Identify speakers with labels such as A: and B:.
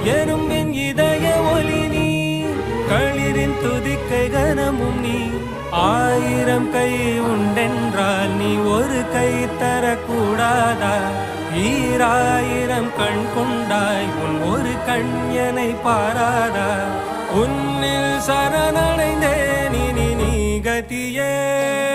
A: எறும்பின் இதய ஒலி நீ, களிரின் துதிக்கை கனமும் நீ. 1000 கை உண்டென்றால் நீ ஒரு கை தரக்கூடாதா? 1000 கண் கொண்டாய் உன் ஒரு கண் என்னை பாராதா? உன்னில் சரணடைந்தேன் இனி நீ கதியே.